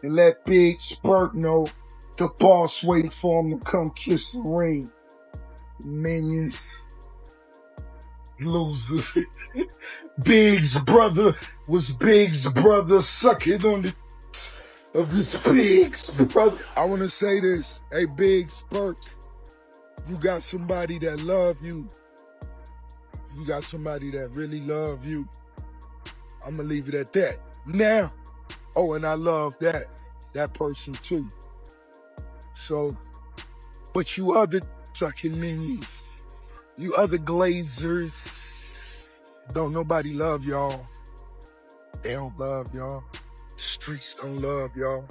and let Big Spurt know the boss waiting for him to come kiss the ring. Minions. Losers. Big's brother was Big's brother sucking on the of his Big's brother. I want to say this. Hey, Big Spurt, you got somebody that love you. You got somebody that really love you. I'm going to leave it at that. Now, oh, and I love that person too. So, but you other sucking minions, you other glazers, don't nobody love y'all. They don't love y'all. The streets don't love y'all.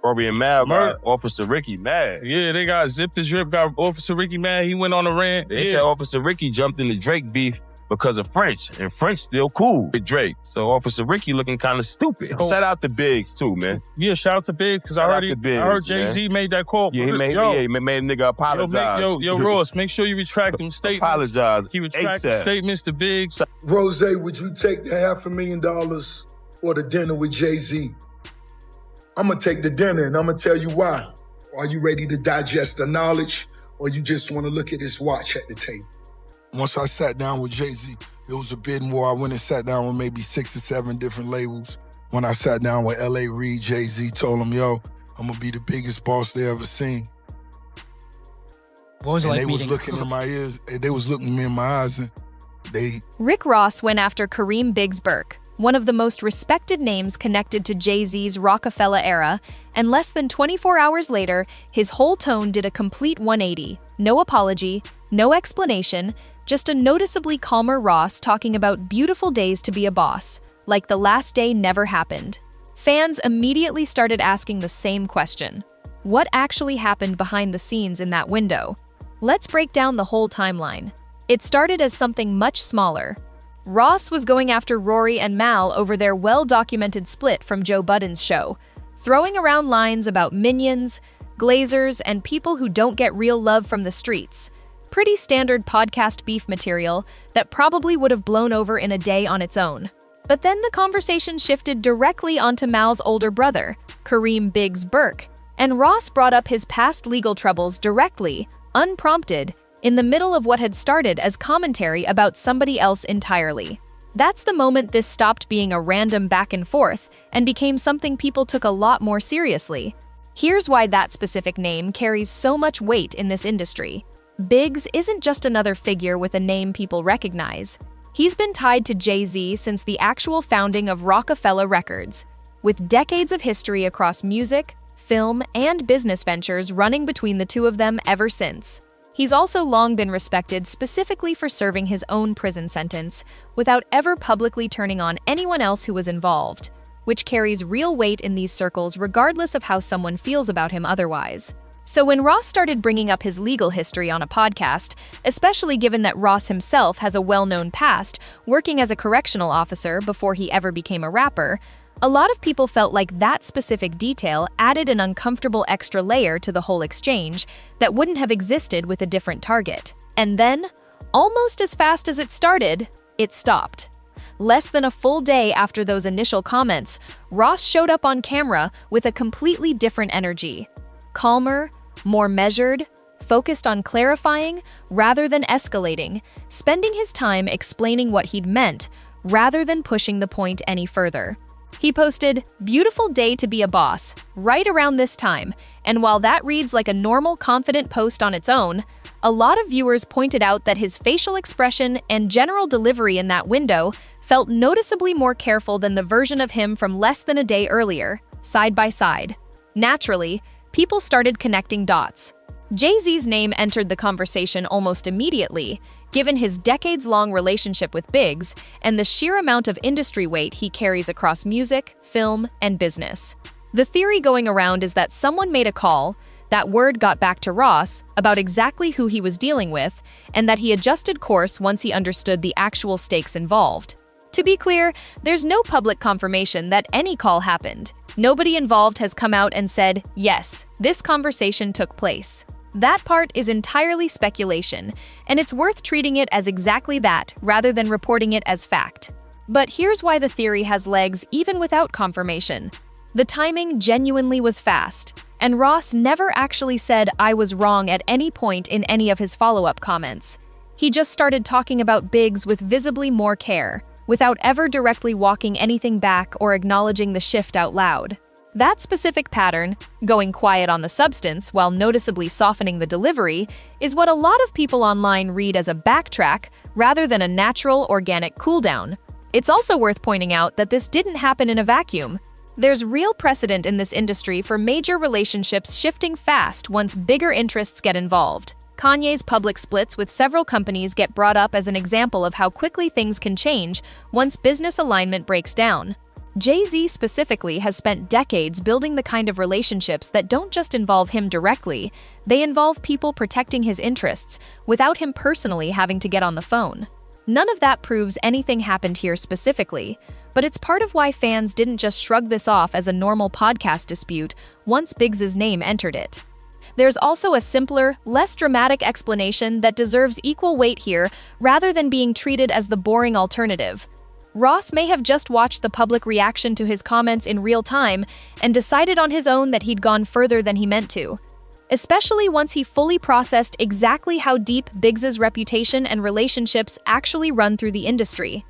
Rory and Mal got Officer Ricky mad. Yeah, they got Zip the Drip, got Officer Ricky mad. He went on a rant. They said Officer Ricky jumped into Drake beef because of French, and French still cool with Drake. So Officer Ricky looking kind of stupid. Oh. Shout out to Biggs too, man. Yeah, shout out to Biggs, because I heard Jay-Z made that call. Yeah, he made a nigga apologize. Yo, Ross, make sure you retract them statements. Apologize. He retracted statements to Biggs. Rose, would you take the $500,000 or the dinner with Jay-Z? I'm going to take the dinner, and I'm going to tell you why. Are you ready to digest the knowledge, or you just want to look at his watch at the table? Once I sat down with Jay-Z, it was a bidding war. I went and sat down with maybe 6 or 7 different labels. When I sat down with L.A. Reid, Jay-Z told him, yo, I'm going to be the biggest boss they ever seen. What was it like they meeting? was looking in my ears, they was looking me in my eyes, and Rick Ross went after Kareem Biggs Burke, one of the most respected names connected to Jay-Z's Rockefeller era, and less than 24 hours later, his whole tone did a complete 180. No apology, no explanation, just a noticeably calmer Ross talking about beautiful days to be a boss, like the last day never happened. Fans immediately started asking the same question. What actually happened behind the scenes in that window? Let's break down the whole timeline. It started as something much smaller. Ross was going after Rory and Mal over their well-documented split from Joe Budden's show, throwing around lines about minions, glazers, and people who don't get real love from the streets. Pretty standard podcast beef material that probably would have blown over in a day on its own. But then the conversation shifted directly onto Mal's older brother, Kareem Biggs Burke, and Ross brought up his past legal troubles directly, unprompted, in the middle of what had started as commentary about somebody else entirely. That's the moment this stopped being a random back and forth and became something people took a lot more seriously. Here's why that specific name carries so much weight in this industry. Biggs isn't just another figure with a name people recognize. He's been tied to Jay-Z since the actual founding of Rockefeller Records, with decades of history across music, film, and business ventures running between the two of them ever since. He's also long been respected specifically for serving his own prison sentence without ever publicly turning on anyone else who was involved, which carries real weight in these circles regardless of how someone feels about him otherwise. So when Ross started bringing up his legal history on a podcast, especially given that Ross himself has a well-known past working as a correctional officer before he ever became a rapper, a lot of people felt like that specific detail added an uncomfortable extra layer to the whole exchange that wouldn't have existed with a different target. And then, almost as fast as it started, it stopped. Less than a full day after those initial comments, Ross showed up on camera with a completely different energy. Calmer, more measured, focused on clarifying rather than escalating, spending his time explaining what he'd meant rather than pushing the point any further. He posted, "Beautiful day to be a boss," right around this time, and while that reads like a normal, confident post on its own, a lot of viewers pointed out that his facial expression and general delivery in that window felt noticeably more careful than the version of him from less than a day earlier, side by side. Naturally, people started connecting dots. Jay-Z's name entered the conversation almost immediately, given his decades-long relationship with Biggs and the sheer amount of industry weight he carries across music, film, and business. The theory going around is that someone made a call, that word got back to Ross about exactly who he was dealing with, and that he adjusted course once he understood the actual stakes involved. To be clear, there's no public confirmation that any call happened. Nobody involved has come out and said, yes, this conversation took place. That part is entirely speculation, and it's worth treating it as exactly that rather than reporting it as fact. But here's why the theory has legs even without confirmation. The timing genuinely was fast, and Ross never actually said I was wrong at any point in any of his follow-up comments. He just started talking about Biggs with visibly more care, without ever directly walking anything back or acknowledging the shift out loud. That specific pattern, going quiet on the substance while noticeably softening the delivery, is what a lot of people online read as a backtrack rather than a natural, organic cooldown. It's also worth pointing out that this didn't happen in a vacuum. There's real precedent in this industry for major relationships shifting fast once bigger interests get involved. Kanye's public splits with several companies get brought up as an example of how quickly things can change once business alignment breaks down. Jay-Z specifically has spent decades building the kind of relationships that don't just involve him directly, they involve people protecting his interests without him personally having to get on the phone. None of that proves anything happened here specifically, but it's part of why fans didn't just shrug this off as a normal podcast dispute once Biggs' name entered it. There's also a simpler, less dramatic explanation that deserves equal weight here rather than being treated as the boring alternative. Ross may have just watched the public reaction to his comments in real time and decided on his own that he'd gone further than he meant to, especially once he fully processed exactly how deep Biggs' reputation and relationships actually run through the industry.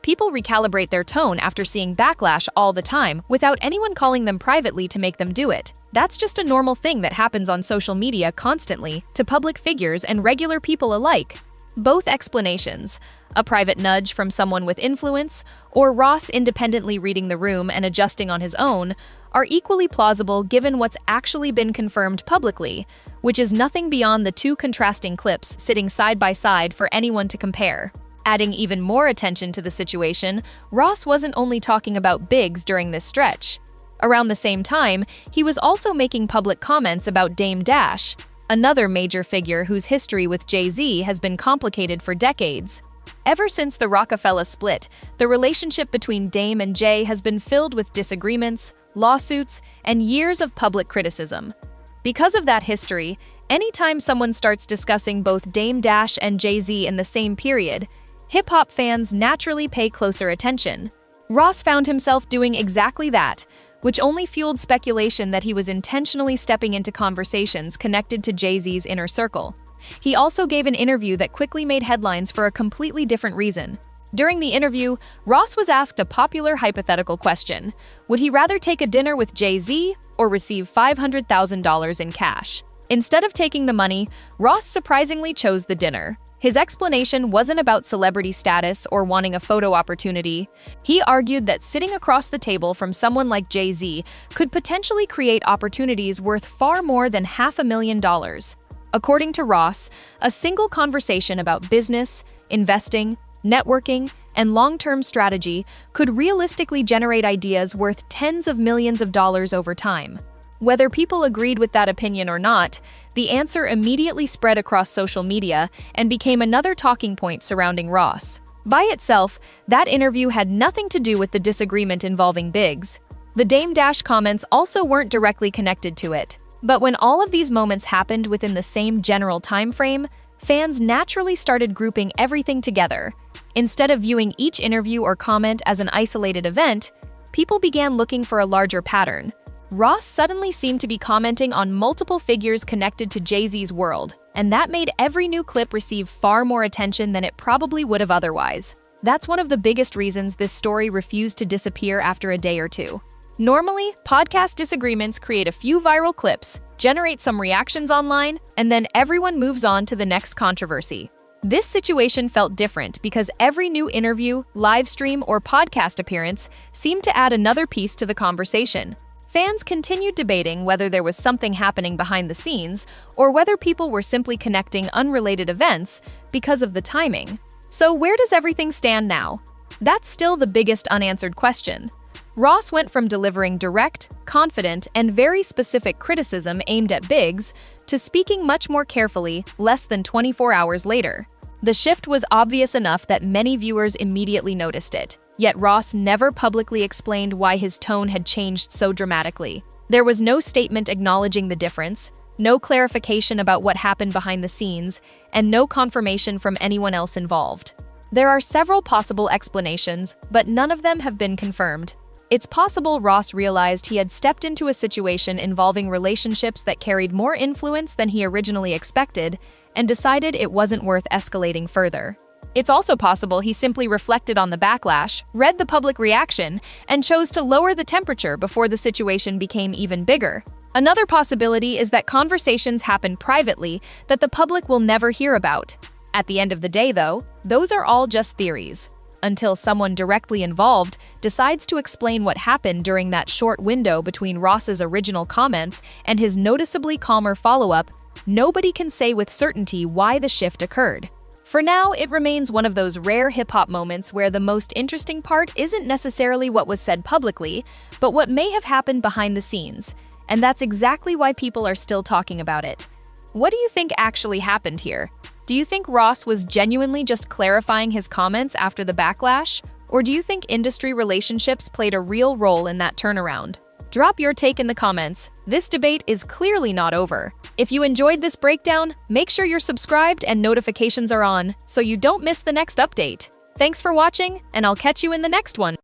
People recalibrate their tone after seeing backlash all the time without anyone calling them privately to make them do it. That's just a normal thing that happens on social media constantly to public figures and regular people alike. Both explanations, a private nudge from someone with influence, or Ross independently reading the room and adjusting on his own, are equally plausible given what's actually been confirmed publicly, which is nothing beyond the two contrasting clips sitting side by side for anyone to compare. Adding even more attention to the situation, Ross wasn't only talking about Biggs during this stretch. Around the same time, he was also making public comments about Dame Dash, another major figure whose history with Jay-Z has been complicated for decades. Ever since the Rockefeller split, the relationship between Dame and Jay has been filled with disagreements, lawsuits, and years of public criticism. Because of that history, anytime someone starts discussing both Dame Dash and Jay-Z in the same period, hip-hop fans naturally pay closer attention. Ross found himself doing exactly that, which only fueled speculation that he was intentionally stepping into conversations connected to Jay-Z's inner circle. He also gave an interview that quickly made headlines for a completely different reason. During the interview, Ross was asked a popular hypothetical question: would he rather take a dinner with Jay-Z or receive $500,000 in cash? Instead of taking the money, Ross surprisingly chose the dinner. His explanation wasn't about celebrity status or wanting a photo opportunity. He argued that sitting across the table from someone like Jay-Z could potentially create opportunities worth far more than $500,000. According to Ross, a single conversation about business, investing, networking, and long-term strategy could realistically generate ideas worth tens of millions of dollars over time. Whether people agreed with that opinion or not, the answer immediately spread across social media and became another talking point surrounding Ross. By itself, that interview had nothing to do with the disagreement involving Biggs. The Dame Dash comments also weren't directly connected to it. But when all of these moments happened within the same general time frame, fans naturally started grouping everything together. Instead of viewing each interview or comment as an isolated event, people began looking for a larger pattern. Ross suddenly seemed to be commenting on multiple figures connected to Jay-Z's world, and that made every new clip receive far more attention than it probably would have otherwise. That's one of the biggest reasons this story refused to disappear after a day or two. Normally, podcast disagreements create a few viral clips, generate some reactions online, and then everyone moves on to the next controversy. This situation felt different because every new interview, live stream, or podcast appearance seemed to add another piece to the conversation. Fans continued debating whether there was something happening behind the scenes or whether people were simply connecting unrelated events because of the timing. So where does everything stand now? That's still the biggest unanswered question. Ross went from delivering direct, confident, and very specific criticism aimed at Biggs to speaking much more carefully less than 24 hours later. The shift was obvious enough that many viewers immediately noticed it, yet Ross never publicly explained why his tone had changed so dramatically. There was no statement acknowledging the difference, no clarification about what happened behind the scenes, and no confirmation from anyone else involved. There are several possible explanations, but none of them have been confirmed. It's possible Ross realized he had stepped into a situation involving relationships that carried more influence than he originally expected and decided it wasn't worth escalating further. It's also possible he simply reflected on the backlash, read the public reaction, and chose to lower the temperature before the situation became even bigger. Another possibility is that conversations happen privately that the public will never hear about. At the end of the day, though, those are all just theories. Until someone directly involved decides to explain what happened during that short window between Ross's original comments and his noticeably calmer follow-up, nobody can say with certainty why the shift occurred. For now, it remains one of those rare hip-hop moments where the most interesting part isn't necessarily what was said publicly, but what may have happened behind the scenes, and that's exactly why people are still talking about it. What do you think actually happened here? Do you think Ross was genuinely just clarifying his comments after the backlash? Or do you think industry relationships played a real role in that turnaround? Drop your take in the comments. This debate is clearly not over. If you enjoyed this breakdown, make sure you're subscribed and notifications are on so you don't miss the next update. Thanks for watching, and I'll catch you in the next one.